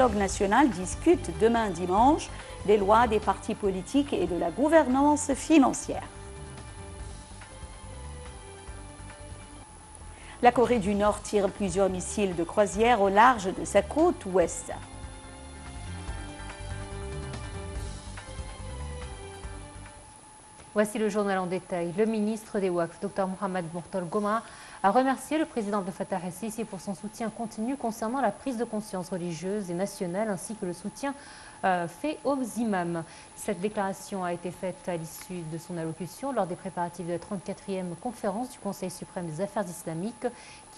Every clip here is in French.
dialogue national discute demain dimanche des lois des partis politiques et de la gouvernance financière. La Corée du Nord tire plusieurs missiles de croisière au large de sa côte ouest. Voici le journal en détail. Le ministre des Waqf, Dr Mohamed Mortal Goma, a remercié le président Abdel Fattah el-Sisi pour son soutien continu concernant la prise de conscience religieuse et nationale ainsi que le soutien fait aux imams. Cette déclaration a été faite à l'issue de son allocution lors des préparatifs de la 34e conférence du Conseil suprême des affaires islamiques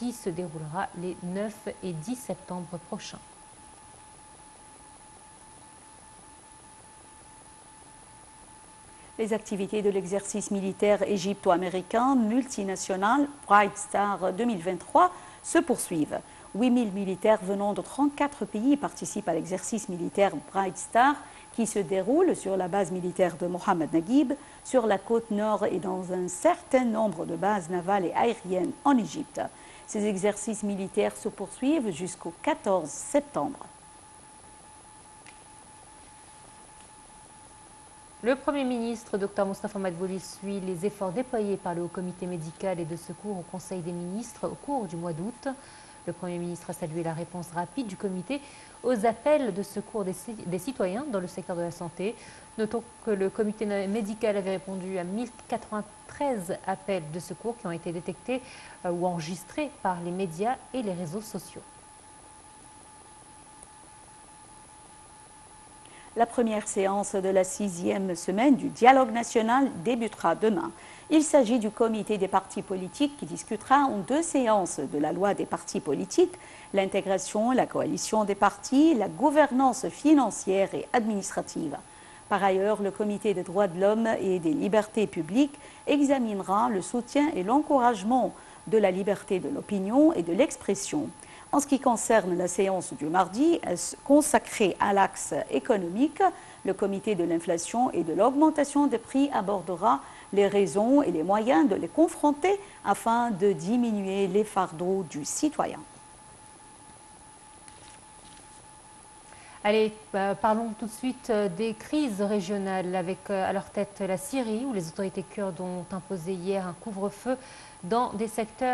qui se déroulera les 9 et 10 septembre prochains. Les activités de l'exercice militaire égypto-américain multinational Bright Star 2023 se poursuivent. 8000 militaires venant de 34 pays participent à l'exercice militaire Bright Star qui se déroule sur la base militaire de Mohamed Naguib, sur la côte nord et dans un certain nombre de bases navales et aériennes en Égypte. Ces exercices militaires se poursuivent jusqu'au 14 septembre. Le Premier ministre, Dr Moustapha Madbouli, suit les efforts déployés par le Haut Comité médical et de secours au Conseil des ministres au cours du mois d'août. Le Premier ministre a salué la réponse rapide du comité aux appels de secours des citoyens dans le secteur de la santé. Notons que le comité médical avait répondu à 1093 appels de secours qui ont été détectés ou enregistrés par les médias et les réseaux sociaux. La première séance de la 6e semaine du dialogue national débutera demain. Il s'agit du comité des partis politiques qui discutera en 2 séances de la loi des partis politiques, l'intégration, la coalition des partis, la gouvernance financière et administrative. Par ailleurs, le comité des droits de l'homme et des libertés publiques examinera le soutien et l'encouragement de la liberté de l'opinion et de l'expression. En ce qui concerne la séance du mardi, consacrée à l'axe économique, le comité de l'inflation et de l'augmentation des prix abordera les raisons et les moyens de les confronter afin de diminuer les fardeaux du citoyen. Allez, parlons tout de suite des crises régionales avec à leur tête la Syrie où les autorités kurdes ont imposé hier un couvre-feu dans des secteurs